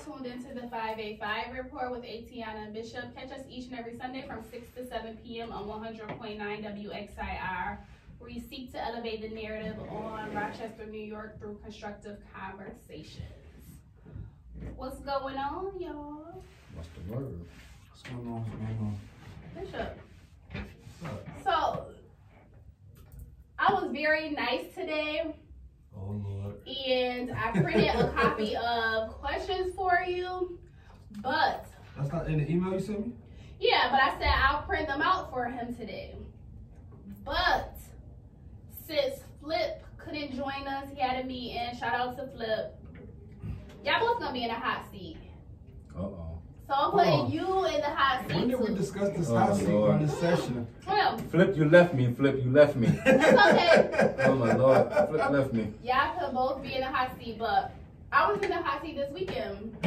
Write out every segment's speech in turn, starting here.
tuned into the 585 report with Atiana and Bishop. Catch us each and every Sunday from 6 to 7 p.m. on 100.9 WXIR, where we seek to elevate the narrative on Rochester, New York through constructive conversations. What's going on, y'all? What's the word? What's going on? What's going on? Bishop. So, I was very nice today. Oh, Lord. And I printed a copy of questions for you, but... That's not in the email you sent me? Yeah, but I said I'll print them out for him today. But since Flip couldn't join us, he had a meeting. Shout out to Flip. Y'all both gonna be in a hot seat. Uh-oh. So I'm putting you in the hot seat. When did we discuss this hot seat on this session? Well, Flip, you left me. Flip, you left me. it's okay. Oh my Lord. Flip left me. Y'all could both be in a hot seat, but I was in the hot seat this weekend.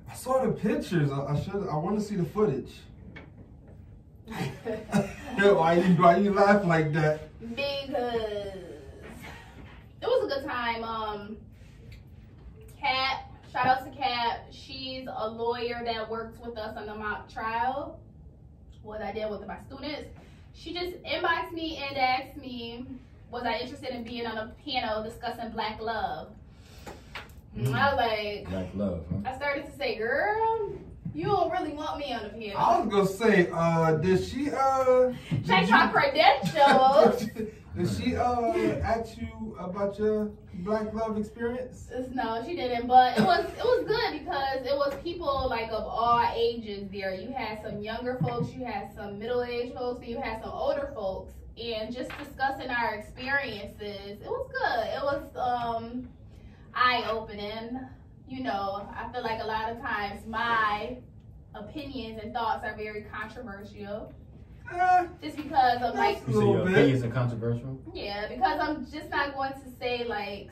I saw the pictures. I want to see the footage. Why you laugh like that? Because it was a good time. Kat, shout out to Kat. She's a lawyer that works with us on the mock trial. What I did with my students. She just inboxed me and asked me, was I interested in being on a panel discussing Black love? And I was like, Black love, huh? I started to say, girl, you don't really want me on the panel. I was gonna say, did she Check my credentials. Did she ask you about your Black love experience? No, she didn't, but it was good because it was people like of all ages there. You had some younger folks, you had some middle-aged folks, and you had some older folks, and just discussing our experiences. It was good. It was eye-opening. You know, I feel like a lot of times my opinions and thoughts are very controversial. Just because of like, You say your opinions are controversial? yeah, because I'm just not going to say like,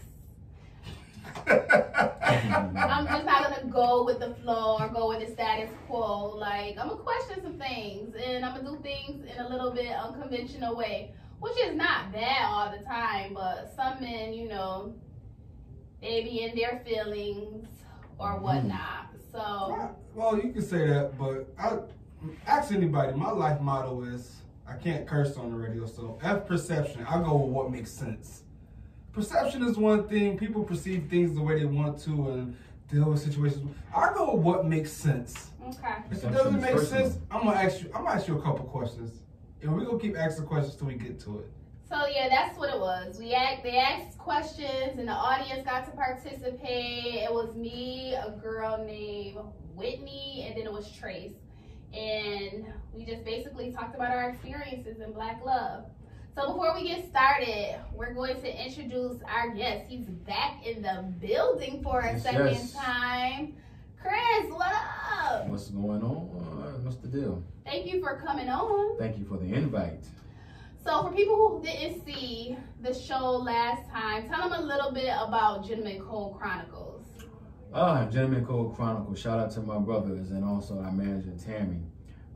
I'm just not gonna go with the flow or go with the status quo. Like, I'm gonna question some things and I'm gonna do things in a little bit unconventional way, which is not bad all the time, but some men, you know, they be in their feelings or whatnot. So, well, you can say that, but ask anybody. My life motto is, I can't curse on the radio, so F perception. I go with what makes sense. Perception is one thing. People perceive things the way they want to and deal with situations. I go with what makes sense. okay. If it doesn't make sense, I'm gonna ask you a couple questions. And we're gonna keep asking questions till we get to it. So yeah, that's what it was. They asked questions and the audience got to participate. It was me, a girl named Whitney, and then it was Trace. And we just basically talked about our experiences in Black love. So before we get started, we're going to introduce our guest. He's back in the building for a second time. Chris, what up? What's going on? What's the deal? Thank you for coming on. Thank you for the invite. So for people who didn't see the show last time, tell them a little bit about Gentleman Code Chronicles. Gentleman Code Chronicles. Shout out to my brothers and also our manager, Tammy.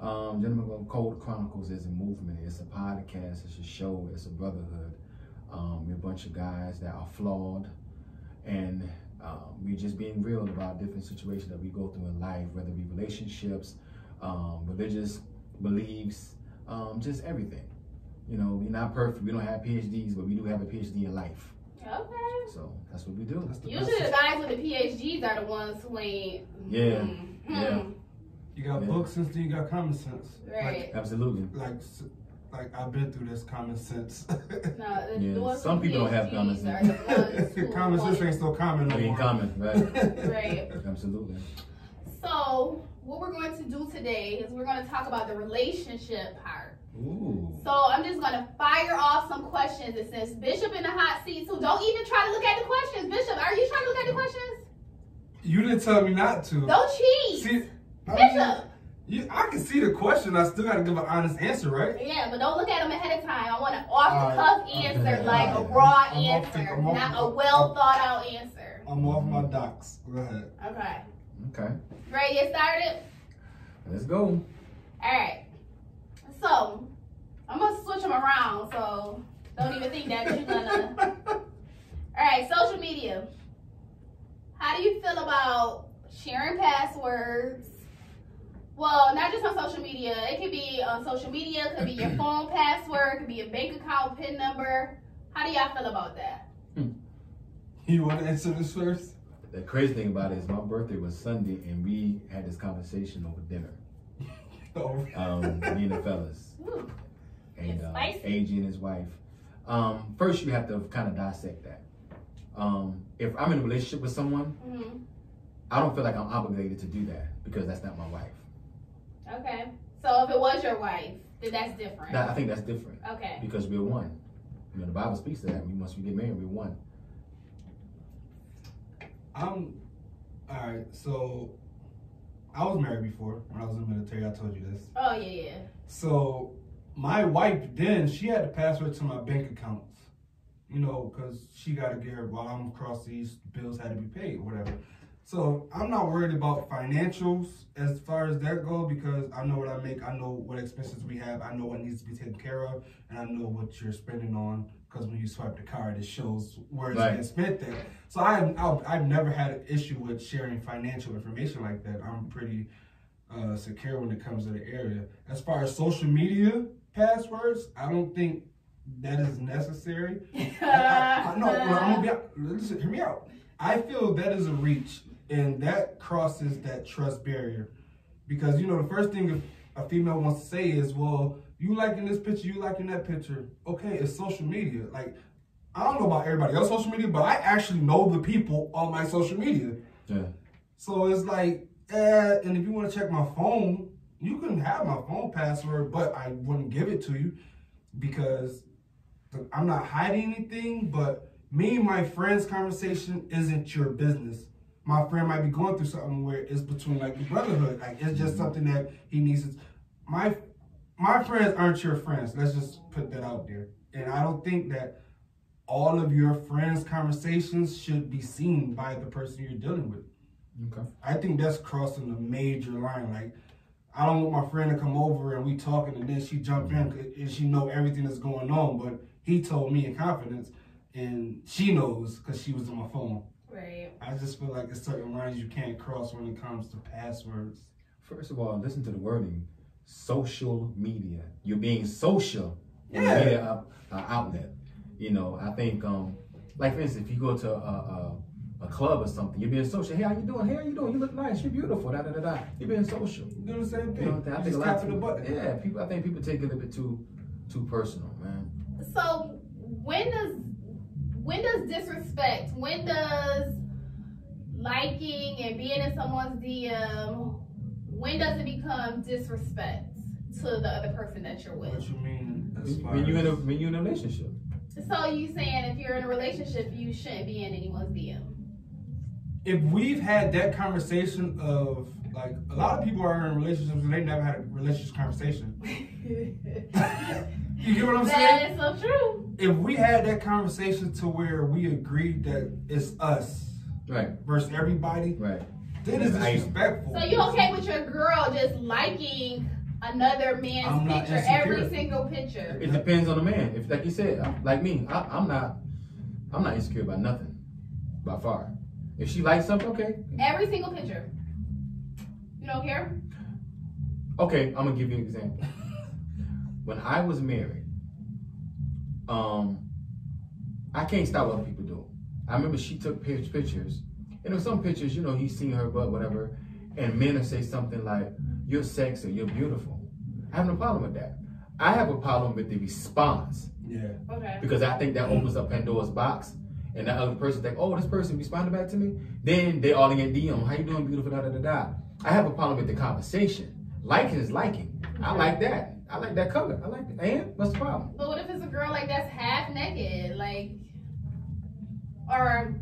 Gentleman Code Chronicles is a movement. It's a podcast. It's a show. It's a brotherhood. We're a bunch of guys that are flawed, and we're just being real about different situations that we go through in life, whether it be relationships, religious beliefs, just everything. You know, we're not perfect. We don't have PhDs, but we do have a PhD in life. Okay. So that's what we do. Usually the guys with the PhDs are the ones who ain't. Yeah. Yeah. You got book sense, then you got common sense. Right. Absolutely. Like I've been through this common sense. No, some people don't have common sense. Common sense ain't so common no more. Ain't common, right? Right. Absolutely. So what we're going to do today is we're going to talk about the relationship part. Ooh. So I'm just going to fire off some questions. It says Bishop in the hot seat, so don't even try to look at the questions. Bishop, are you trying to look at the questions? You didn't tell me not to. Don't cheat. See, Bishop. I can see the question. I still got to give an honest answer, right? Yeah, but don't look at them ahead of time. I want an off-the-cuff answer, like a raw answer, not a well-thought-out answer. I'm off my docs. Go ahead. Okay. Okay. Ready to get started? Let's go. All right. So, I'm going to switch them around, so don't even think that you're going to... All right, social media. How do you feel about sharing passwords. Well, not just on social media. It could be on social media. It could be your phone password. It could be your bank account PIN number. How do y'all feel about that? You want to answer this first? The crazy thing about it is my birthday was Sunday, and we had this conversation over dinner. Me and the fellas. Ooh, And spicy. AG and his wife. First, you have to kind of dissect that. If I'm in a relationship with someone, I don't feel like I'm obligated to do that because that's not my wife. Okay. So if it was your wife, then that's different. I think that's different. Okay. Because we're one. You know, the Bible speaks to that. Once we get married, we're one. All right, so I was married before when I was in the military. I told you this. Oh, yeah. So my wife then, she had the password to my bank accounts, you know, because she got to get her while I'm across these bills had to be paid, whatever. So I'm not worried about financials as far as that goes because I know what I make, I know what expenses we have, I know what needs to be taken care of, and I know what you're spending on because when you swipe the card, it shows where it's being spent there. So I've never had an issue with sharing financial information like that. I'm pretty secure when it comes to the area. As far as social media passwords, I don't think that is necessary. Listen, hear me out. I feel that is a reach, and that crosses that trust barrier. Because, you know, the first thing a female wants to say is, well, you liking this picture, you liking that picture. Okay, it's social media. Like, I don't know about everybody else's social media, but I actually know the people on my social media. Yeah. So it's like, and if you want to check my phone, you can have my phone password, but I wouldn't give it to you because I'm not hiding anything, but me and my friend's conversation isn't your business. My friend might be going through something where it's between like the brotherhood. Like it's just something that he needs to, my friends aren't your friends. Let's just put that out there. And I don't think that all of your friends' conversations should be seen by the person you're dealing with. Okay. I think that's crossing a major line. Like, I don't want my friend to come over and we talking and then she jump in and she know everything that's going on, but he told me in confidence and she knows because she was on my phone. Right. I just feel like there's certain lines you can't cross when it comes to passwords. First of all, listen to the wording. Social media. You're being social in Yeah. a media outlet. You know, I think, like for instance, if you go to a club or something, you're being social. Hey, how you doing? Hey, how you doing? You look nice. You're beautiful. Da da da da. You're being social. Do the same thing. You know, I think just a lot tap of to the people, button. yeah, I think people take it a bit too personal, man. So when does disrespect, when does liking and being in someone's DM, when does it become disrespect to the other person that you're with? What you mean? As far When you're as- in a relationship. So you saying if you're in a relationship, you shouldn't be in anyone's DM? If we've had that conversation of, like, a lot of people are in relationships and they never had a relationship conversation. You get what I'm saying? That is so true. If we had that conversation to where we agreed that it's us Right. versus everybody, Right. then it's disrespectful. So you okay with your girl just liking another I'm man's not picture, insecure. every single picture? It depends on the man. If, like you said, like me, I'm not insecure about nothing, by far. If she likes something, okay. Every single picture. You don't care? Okay, I'm gonna give you an example. When I was married, I can't stop what other people do. I remember she took pictures, and there were some pictures, you know, he's seen her butt, whatever, and men will say something like, "You're sexy, you're beautiful." I have no problem with that. I have a problem with the response. Yeah. Okay. Because I think that opens up Pandora's box, and that other person think, "Oh, this person responded back to me." Then they all in your DM, "How you doing, beautiful?" Da da da da. I have a problem with the conversation. Liking is liking. I like that. I like that color. I like it. And what's the problem? But what if it's a girl like that's half naked, like, or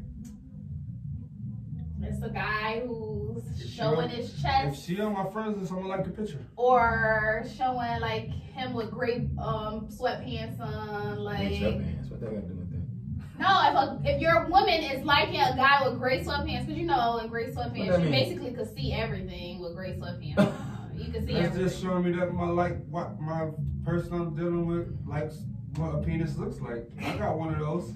it's a guy who's showing his If chest, she on my friends, then someone like the picture. or showing like him with gray sweatpants on, like. Sweatpants. What that got to do with that? No, if your woman is liking a guy with gray sweatpants, because you know in gray What sweatpants that you mean? basically could see everything with gray sweatpants on. You can see That's everything. just showing me that what my person I'm dealing with likes what a penis looks like. I got one of those.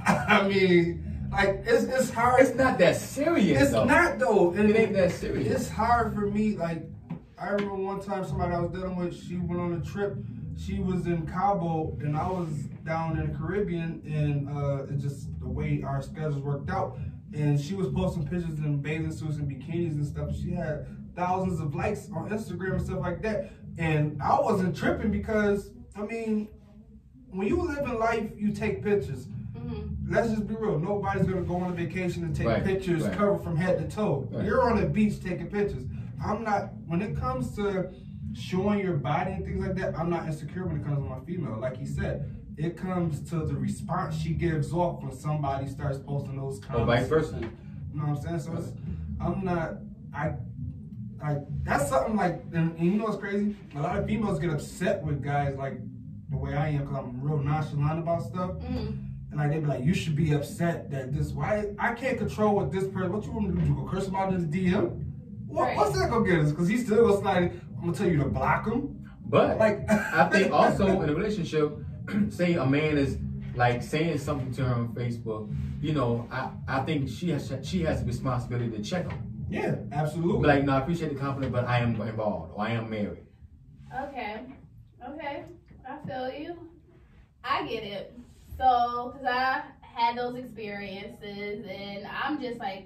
I mean, Like it's hard. It's not that serious. It's not though. It ain't that serious. It's hard for me. Like I remember one time somebody I was dealing with, she went on a trip. She was in Cabo and I was down in the Caribbean, and it's just the way our schedules worked out. And she was posting pictures in bathing suits and bikinis and stuff. She had thousands of likes on Instagram and stuff like that. And I wasn't tripping because, I mean, when you live in life, you take pictures. Let's just be real. Nobody's going to go on a vacation and take pictures covered from head to toe. You're on the beach taking pictures. I'm not, when it comes to showing your body and things like that, I'm not insecure when it comes to my female. Like he said, it comes to the response she gives off when somebody starts posting those comments. Or vice versa. You know what I'm saying? So it's, I'm not, that's something like, and you know what's crazy? A lot of females get upset with guys like the way I am because I'm real nonchalant about stuff. And like they be like, you should be upset that this, why, I can't control what this person, what you want me to do? Go curse him out in the DM? What's that gonna get us? Because he's still gonna slide, I'm gonna tell you to block him. But like, I think also in a relationship, say a man is like saying something to her on Facebook, you know, I think she has a responsibility to check him. Yeah, absolutely. Like, no, I appreciate the compliment, but I am involved or I am married. Okay, I feel you. I get it. So, because I had those experiences, and I'm just like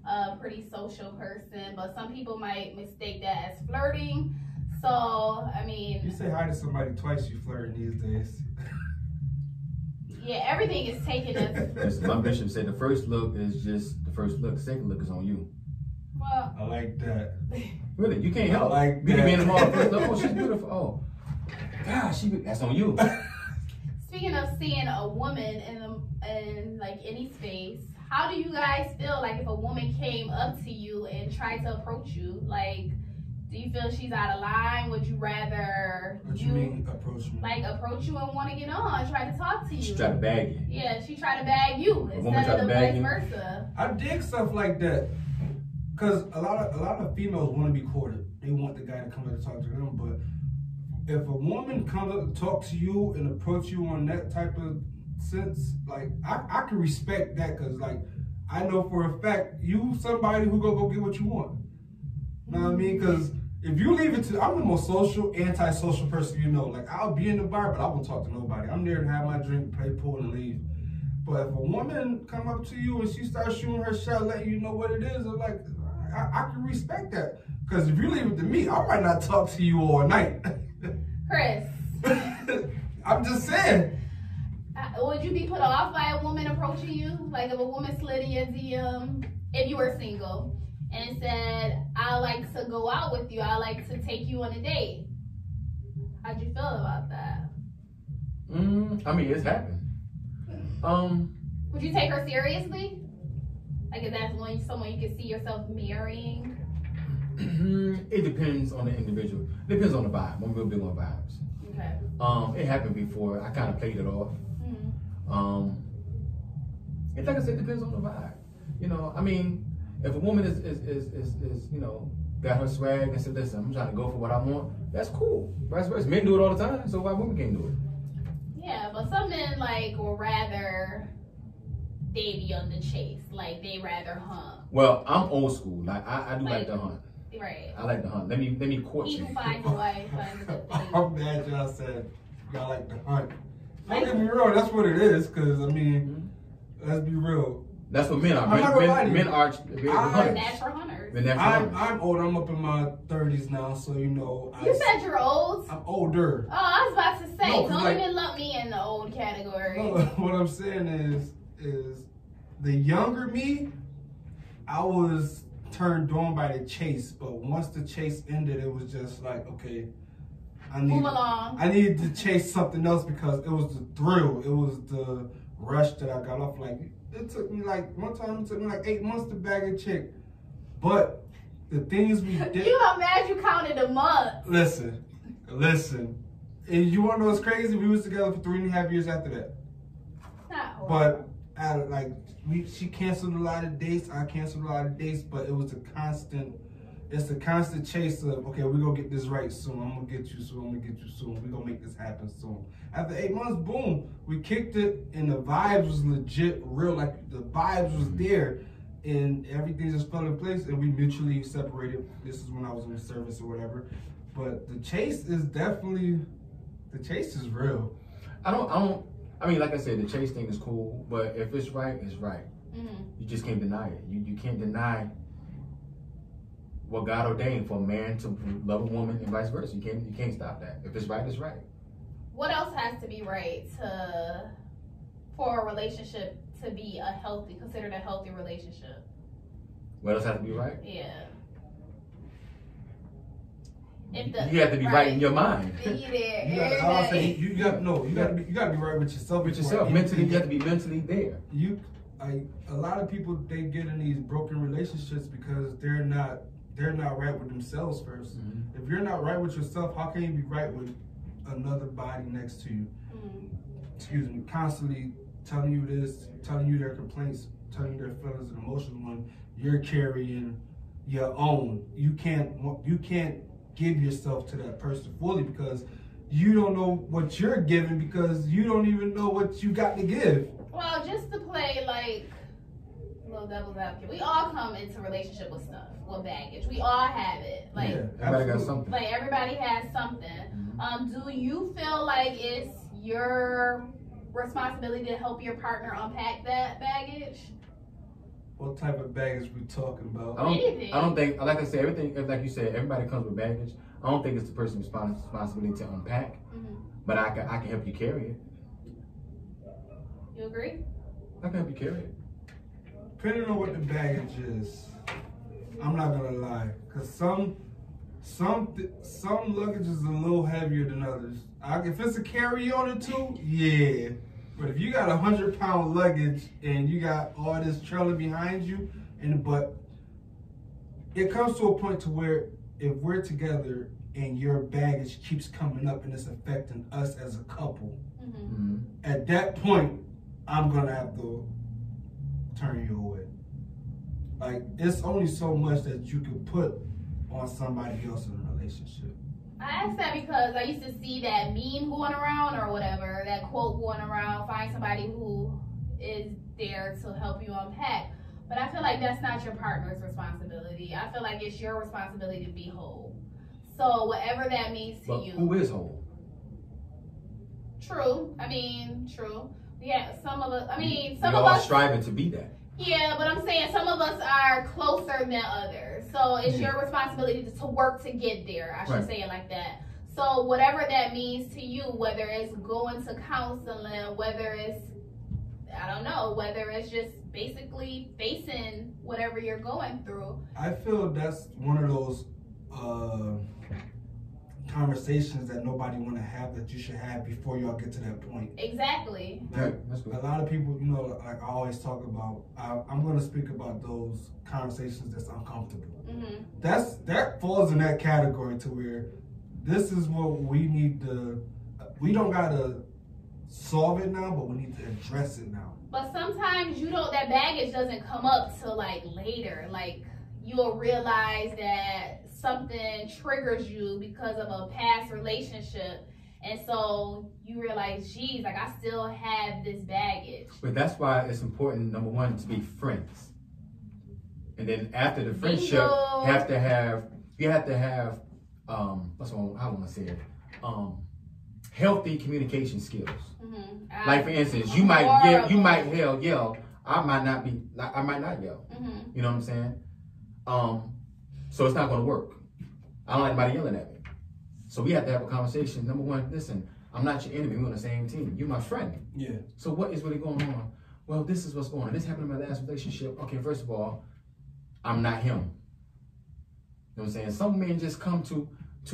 a pretty social person, but some people might mistake that as flirting. So, I mean, you say hi to somebody twice, you flirting these days. Yeah, everything is taken as. My bishop said the first look is just the first look. The second look is on you. Well, I like that. Really, you can't help. Like you can be in the mall. First look, oh, she's beautiful. Oh, gosh, that's on you. Speaking of seeing a woman in like any space, how do you guys feel like if a woman came up to you and tried to approach you? Like, do you feel she's out of line? Would you rather What you mean approach me? Like approach you and want to get on, try to talk to you? She tried to bag you. Yeah, she tried to bag you instead of the vice versa. I dig stuff like that, cause a lot of females want to be courted. They want the guy to come up and talk to them. But if a woman comes up to talk to you and approach you on that type of sense, like I can respect that, cause like I know for a fact you somebody who go get what you want. You know what I mean? Cause if you leave it to, I'm the most social, anti-social person you know. Like, I'll be in the bar, but I won't talk to nobody. I'm there to have my drink, play pool, and leave. But if a woman come up to you and she starts shooting her shot, letting you know what it is, I'm like, I can respect that. Because if you leave it to me, I might not talk to you all night. Chris. I'm just saying. Would you be put off by a woman approaching you? Like, if a woman slid in your DM, if you were single, and said, I like to go out with you, I like to take you on a date. How'd you feel about that? I mean, it's happened. Would you take her seriously? Like, if that's someone you could see yourself marrying? It depends on the individual. It depends on the vibe. I'm real big on vibes. Okay. It happened before. I kind of played it off. And like I said, it depends on the vibe. You know, I mean, if a woman is you know, got her swag and said, listen, I'm trying to go for what I want, that's cool. Vice versa. Men do it all the time, so why women can't do it? Yeah, but some men like would rather they be on the chase. Like they rather hunt. Well, I'm old school. Like I do like to hunt. Right. I like to hunt. Let me court you. He who finds a wife finds a good thing. I'm glad y'all said y'all like to hunt. Don't get me wrong, that's what it is, because I mean, let's be real. That's what men are. Men are hunters. Natural hunters. I'm old. I'm up in my 30s now, so you know. You said you're old? I'm older. Oh, I was about to say, no, don't like, even lump me in the old category. No, what I'm saying is the younger me, I was turned on by the chase, but once the chase ended, it was just like, okay, I needed to chase something else because it was the thrill. It was the rush that I got off. Like, it took me like, one time it took me like 8 months to bag a chick. But the things we did. You are mad you counted a month. Listen. And you want to know what's crazy? We was together for 3.5 years after that. But she canceled a lot of dates. I canceled a lot of dates, but it was a constant It's a constant chase of, okay, we're going to get this right soon. I'm going to get you soon. I'm going to get you soon. We're going to make this happen soon. After 8 months, boom, we kicked it, and the vibes was legit real. Like, the vibes was there, and everything just fell in place, and we mutually separated. This is when I was in the service or whatever. But the chase is definitely, the chase is real. I mean, like I said, the chase thing is cool, but if it's right, it's right. You just can't deny it. You can't deny what God ordained for a man to love a woman and vice versa. You can't stop that. If it's right, it's right. What else has to be right for a relationship to be considered a healthy relationship? What else has to be right? Yeah. You have to be right in your mind. You got to be right with yourself. With yourself, mentally, you have to be mentally there. A lot of people, they get in these broken relationships because they're not right with themselves first. If you're not right with yourself, how can you be right with another body next to you? Excuse me, constantly telling you this, telling you their complaints, telling you their feelings and emotions when you're carrying your own. You can't give yourself to that person fully because you don't know what you're giving because you don't even know what you got to give. Well, just to play like a little devil's advocate, we all come into relationship with stuff, with baggage. We all have it. Like everybody got something. Like everybody has something. Do you feel like it's your responsibility to help your partner unpack that baggage? What type of baggage we talking about? Anything. I don't think, like I said, everything, like you said, everybody comes with baggage. I don't think it's the person's responsibility to unpack, but I can help you carry it. You agree? I can help you carry it. Depending on what the baggage is, I'm not gonna lie, cause some luggage is a little heavier than others. If it's a carry-on or two, yeah. But if you got 100-pound luggage and you got all this trailer behind you, but it comes to a point to where if we're together and your baggage keeps coming up and it's affecting us as a couple, at that point, I'm gonna have to turn you away. Like, it's only so much that you can put on somebody else in a relationship. I asked that because I used to see that meme going around or whatever, that quote going around, find somebody who is there to help you unpack. But I feel like that's not your partner's responsibility. I feel like it's your responsibility to be whole. So whatever that means to you. Who is whole? True. I mean, true. Yeah, some of us, some of us striving to be that. Yeah, but I'm saying some of us are closer than others. So it's your responsibility to work to get there. I should say it like that. So whatever that means to you, whether it's going to counseling, whether it's, I don't know, whether it's just basically facing whatever you're going through. I feel that's one of those conversations that nobody want to have that you should have before y'all get to that point. Exactly. Like, that's good. A lot of people, you know, like I always talk about, I'm going to speak about those conversations that's uncomfortable. That falls in that category to where this is what we need to, we don't got to solve it now, but we need to address it now. But sometimes that baggage doesn't come up till like later. Like you'll realize that something triggers you because of a past relationship. And so you realize, geez, like I still have this baggage. But that's why it's important, number one, to be friends. And then after the friendship, you have to have, how do I say it? Healthy communication skills. Like for instance, you might yell. I might not yell. You know what I'm saying? So it's not going to work. I don't like anybody yelling at me. So we have to have a conversation. Number one, listen, I'm not your enemy. We're on the same team. You're my friend. Yeah. So what is really going on? Well, this is what's going on. This happened in my last relationship. Okay, first of all, I'm not him. You know what I'm saying? Some men just come to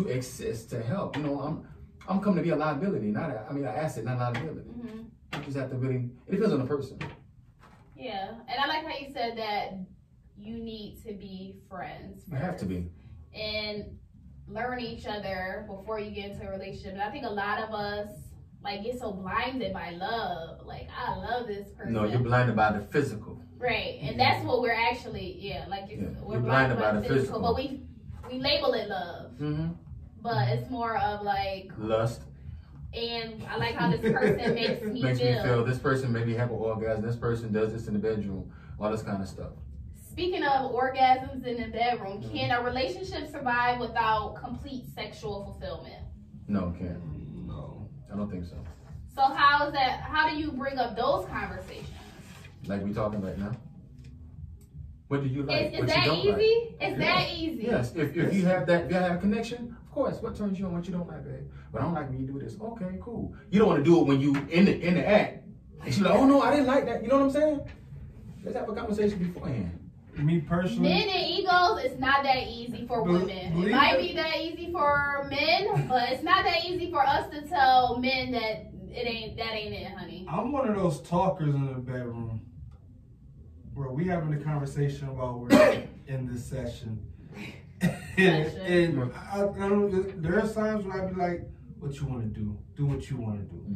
exist, to help. You know, I'm coming to be a liability, not an asset, not a liability. You just have to really, it depends on the person. Yeah, and I like how you said that you need to be friends first. You have to be. And learn each other before you get into a relationship. And I think a lot of us like get so blinded by love. Like, I love this person. No, you're blinded by the physical. Right, and that's what we're actually, we're blinded by the physical. But we we label it love, but it's more of like lust. And I like how this person makes me feel. This person made me have an orgasm. This person does this in the bedroom. All this kind of stuff. Speaking of orgasms in the bedroom, can a relationship survive without complete sexual fulfillment? No, it can't. No. I don't think so. So how is that? How do you bring up those conversations? Like we talking right now? What do you like? Is that easy? Like? Is that easy? Yes. If you have that, you have a connection. Of course. What turns you on? What you don't like, babe? But I don't like when you do this. Okay, cool. You don't want to do it when you in the act. And she's like, oh no, I didn't like that. You know what I'm saying? Let's have a conversation beforehand. Me personally, Men and egos, it's not that easy for women. It might be that easy for men, but it's not that easy for us to tell men that that ain't it, honey. I'm one of those talkers in the bedroom where we having a conversation while we're in this session. and there are times when I be like, what you want to do what you want to do.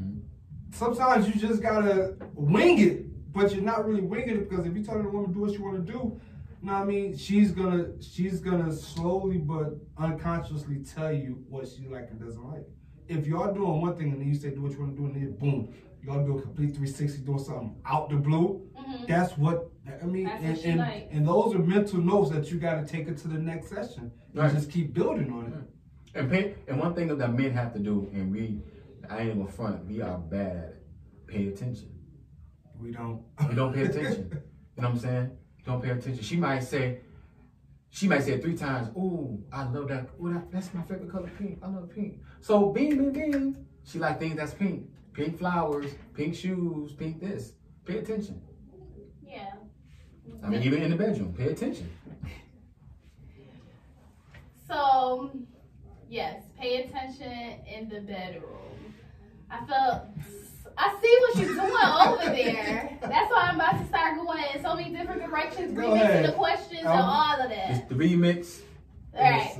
Sometimes you just gotta wing it, but you're not really winging it, because if you tell the woman do what you want to do, you know what I mean, she's gonna slowly but unconsciously tell you what she like and doesn't like. If y'all doing one thing and then you say do what you want to do, and then boom, y'all do a complete 360 doing something out the blue, that's what I mean. And those are mental notes that you got to take it to the next session. You just keep building on it. And one thing that men have to do, and I ain't gonna front, we are bad at it. Pay attention. We don't pay attention. You know what I'm saying? Don't pay attention. She might say it 3 times. Ooh, I love that. Ooh, that's my favorite color, pink. I love pink. So bing. She like things that's pink. Pink flowers, pink shoes, pink this. Pay attention. Yeah. I mean, even in the bedroom, pay attention. So, yes, pay attention in the bedroom. I see what you're doing over there. That's why I'm about to start going in so many different directions, remixing the questions and all of that. It's the remix. All right.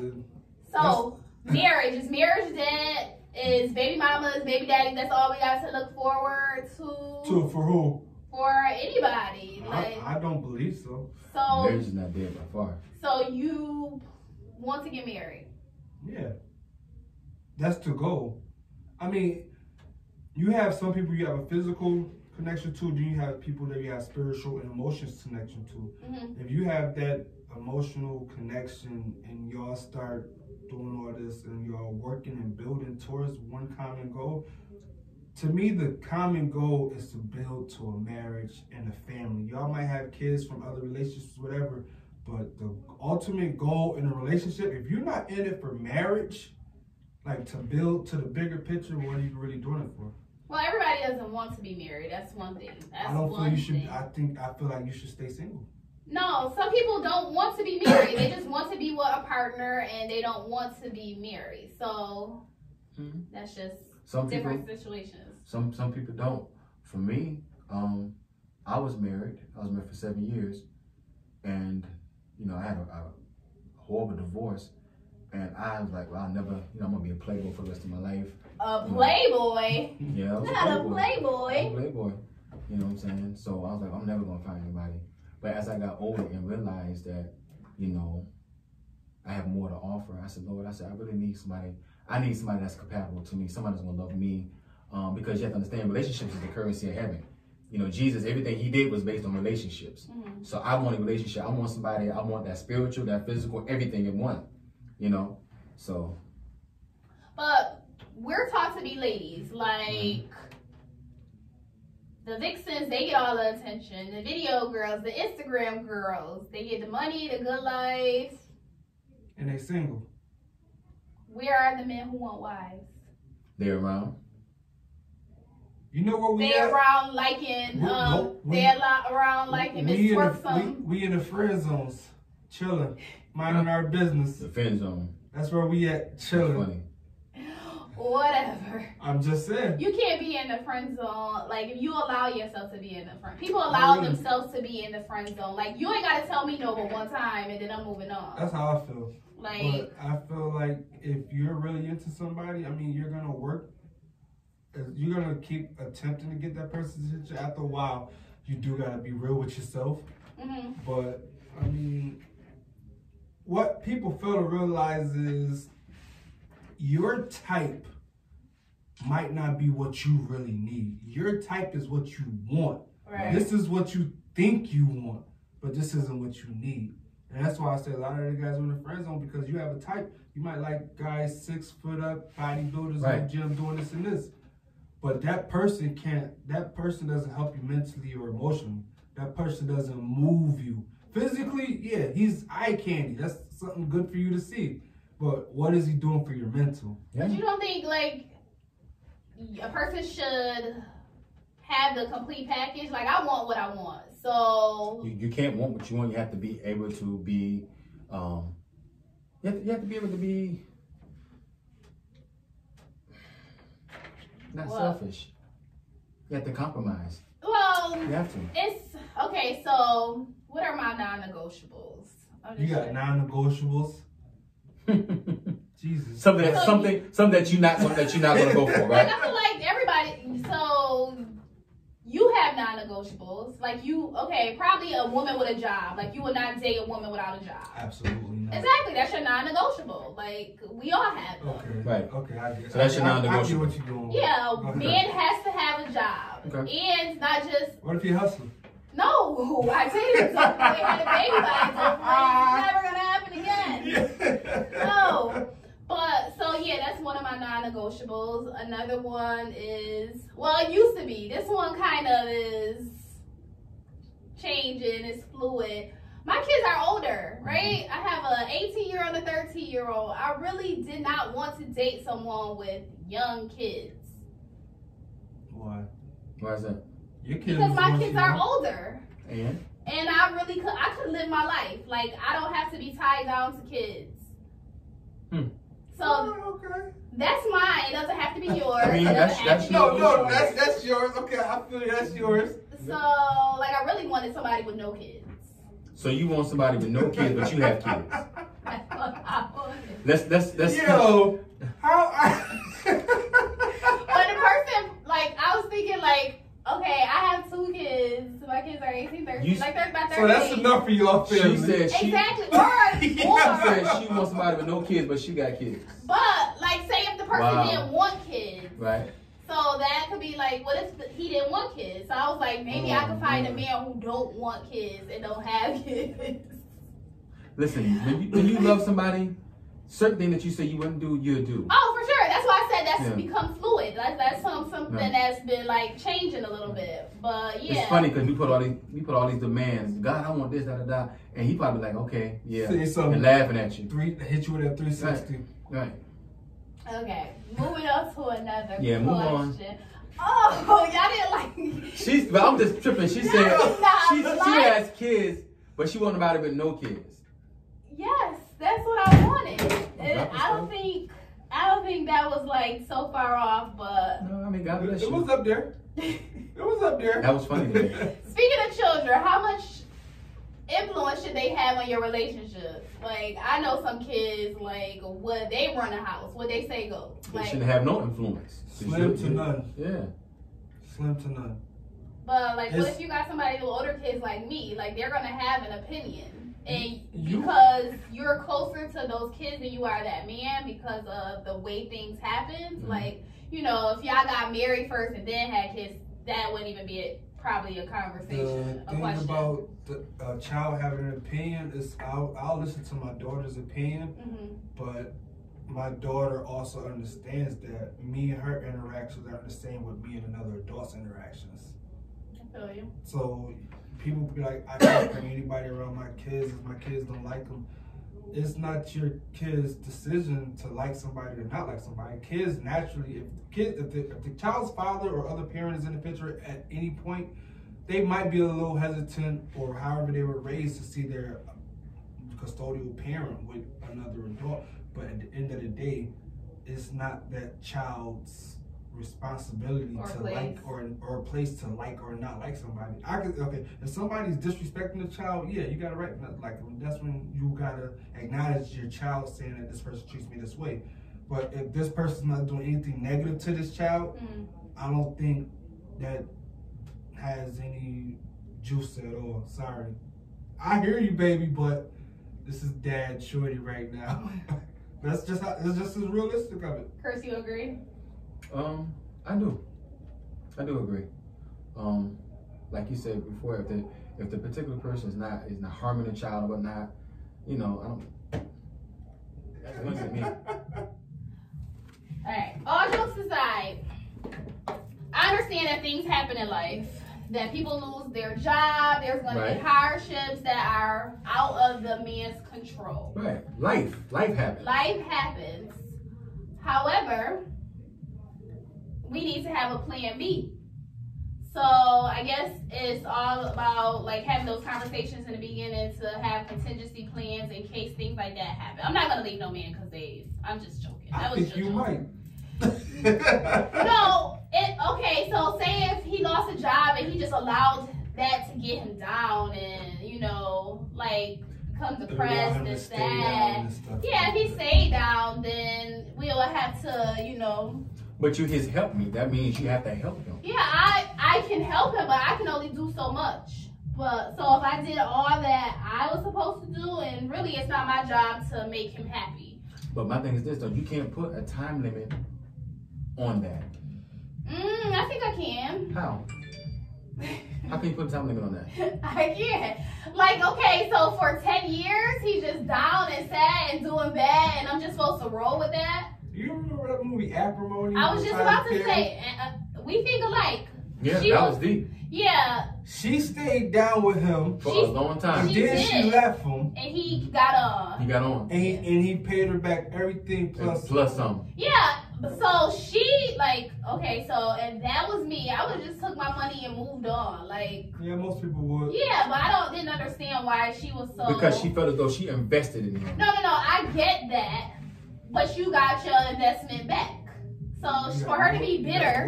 So, marriage. Is marriage dead? Is baby mamas, baby daddy, that's all we got to look forward to? For who? For anybody. I don't believe so. So marriage is not dead by far. So you want to get married? Yeah. That's the goal. I mean, you have some people you have a physical connection to, then you have people that you have spiritual and emotions connection to. If you have that emotional connection and y'all start doing all this and y'all working and building towards one common goal, to me the common goal is to build to a marriage and a family. Y'all might have kids from other relationships, whatever, but the ultimate goal in a relationship, if you're not in it for marriage, like to build to the bigger picture, what are you really doing it for? Well, everybody doesn't want to be married. That's one thing. I don't feel you should. I feel like you should stay single. No, some people don't want to be married. They just want to be with a partner, and they don't want to be married. So that's just different situations. Some people don't. For me, I was married. I was married for 7 years, and I had a horrible divorce. And I was like, well, I'll never, I'm gonna be a playboy for the rest of my life. A playboy? Yeah, I was not a playboy. I was a playboy. You know what I'm saying? So I was like, I'm never gonna find anybody. But as I got older and realized that, I have more to offer, I said, Lord, I really need somebody. I need somebody that's compatible to me, somebody that's gonna love me. Because you have to understand, relationships is the currency of heaven. Jesus, everything he did was based on relationships. So I want a relationship. I want somebody, I want that spiritual, that physical, everything in one. So. But we're taught to be ladies. Like, the vixens, they get all the attention. The video girls, the Instagram girls, they get the money, the good life. And they single. Where are the men who want wives? They're around. You know where we they're at? Around liking, around liking Miss Twerksome. We in the friend zones, chilling, minding our business. The friend zone. That's where we at, chilling. Whatever. I'm just saying. You can't be in the friend zone. Like, if you allow yourself to be in the friend. People allow themselves to be in the friend zone. Like, you ain't got to tell me no but one time and then I'm moving on. That's how I feel. Like, but I feel like if you're really into somebody, I mean, you're going to work. You're going to keep attempting to get that person's attention. After a while, you do got to be real with yourself. But, I mean, what people fail to realize is your type might not be what you really need. Your type is what you want. Right. This is what you think you want, but this isn't what you need. And that's why I say a lot of the guys are in the friend zone, because you have a type. You might like guys 6 foot up, bodybuilders in the gym doing this and this. But that person doesn't help you mentally or emotionally. That person doesn't move you. Physically, yeah, he's eye candy. That's something good for you to see. But what is he doing for your mental? But you don't think, like, a person should have the complete package? Like, I want what I want. So you can't want what you want. You have to be able to be, you have to be able to be not selfish. You have to compromise. Well, you have to. It's okay. So what are my non-negotiables? You got non-negotiables. Jesus. Something that you're not gonna go for, right? Like, I feel like everybody. So you have non-negotiables. Like probably a woman with a job. Like you would not date a woman without a job. Absolutely not. Exactly. That's your non-negotiable. Like we all have them. Okay. Right. Okay. I get. So that's your non-negotiable. I get what you're doing. Yeah. Man has to have a job. Okay. And not just. What if you hustle? No, I dated someone. They had a baby by it. It's never gonna happen again. No. But, so yeah, that's one of my non-negotiables. Another one is, well, it used to be. This one kind of is changing. It's fluid. My kids are older, right? I have an 18-year-old and a 13-year-old. I really did not want to date someone with young kids. Why? Why is that? Your kids because my kids are older. And I could live my life. Like, I don't have to be tied down to kids. So that's mine. It doesn't have to be yours. I mean, that's yours. Okay, I feel that's yours. So, like, I really wanted somebody with no kids. So you want somebody with no kids, but you have kids. That's what I wanted. Let's Yo, how? But the person, like, I was thinking, like, okay, I have 2 kids. My kids are 18, 13. Like, they're about 13. So that's enough for your family. She said exactly. She said she wants somebody with no kids, but she got kids. But, like, say if the person didn't want kids. Right. So that could be like, what if he didn't want kids? So I was like, maybe I could find a man who don't want kids and don't have kids. Listen, when you love somebody, certain thing that you say you wouldn't do, you'll do. Oh, for sure. That's why I said that's become fluid. That's something that's been like changing a little bit. But yeah, it's funny because we put all these demands. God, I want this, da, and he probably like, okay, yeah, and laughing at you. Hit you with that 360. Right. Okay, moving on to another question. Move on. Oh, y'all didn't like. But I'm just tripping. She said she has kids, but she want somebody with no kids. Yes, that's what I wanted. I don't think that was like so far off, but no, I mean, God bless you. It was up there. It was up there. That was funny to me. Speaking of children, how much influence should they have on your relationship? Like, I know some kids, like, would they run a house? Would they say go? They shouldn't have no influence. Slim to none. Yeah. Slim to none. But, like, what if you got somebody with older kids like me? Like, they're going to have an opinion. And because you're closer to those kids than you are that man because of the way things happen. Like, you know, if y'all got married first and then had kids, that wouldn't even be probably a conversation, the thing about the child having an opinion is I'll listen to my daughter's opinion, but my daughter also understands that me and her interactions aren't the same with me and another adult's interactions. I feel you. So people be like, I can't bring anybody around my kids if my kids don't like them. It's not your kid's decision to like somebody or not like somebody. Kids naturally, if the child's father or other parent is in the picture at any point, they might be a little hesitant or however they were raised to see their custodial parent with another adult. But at the end of the day, it's not that child's responsibility like or place to like or not like somebody. If somebody's disrespecting the child, yeah, you got a right not to like them. That's when you gotta acknowledge your child saying that this person treats me this way. But if this person's not doing anything negative to this child, I don't think that has any juice at all. Sorry. I hear you, baby, but this is dad shorty right now. That's just as realistic of it. Chris, you agree? I do agree. Like you said before, if the particular person is not harming the child or whatnot, you know, I don't. That's what it means. All right. All jokes aside, I understand that things happen in life. That people lose their job. There's going to be hardships that are out of the man's control. Right. Life happens. Life happens. However, we need to have a plan B. So I guess it's all about like having those conversations in the beginning to have contingency plans in case things like that happen. I'm not gonna leave no man because I'm just joking. I think you might. No, okay. So say if he lost a job and he just allowed that to get him down, and you know, like become depressed and sad. Yeah, if he stayed down, then we'll have to, you know. But you his help me. That means you have to help him. Yeah, I can help him, but I can only do so much. But so if I did all that I was supposed to do, and really it's not my job to make him happy. But my thing is this though, you can't put a time limit on that. I think I can. How? How can you put a time limit on that? I can't. Like, okay, so for 10 years he's just down and sad and doing bad, and I'm just supposed to roll with that? You remember that movie Acrimony? I was just about to say, we think alike. Yeah, that was deep. Yeah. She stayed down with him for a long time. And then she left him. And he got on. He got on. And he paid her back everything plus some. Yeah. So she, like, okay, so, and that was me. I would have just took my money and moved on. Like. Yeah, most people would. Yeah, but I didn't understand why she was so. Because she felt as though she invested in him. No, I get that. But you got your investment back. So for her to be bitter,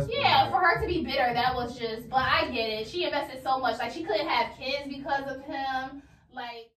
yeah, for her to be bitter, that was just, but I get it. She invested so much. Like, she couldn't have kids because of him. Like.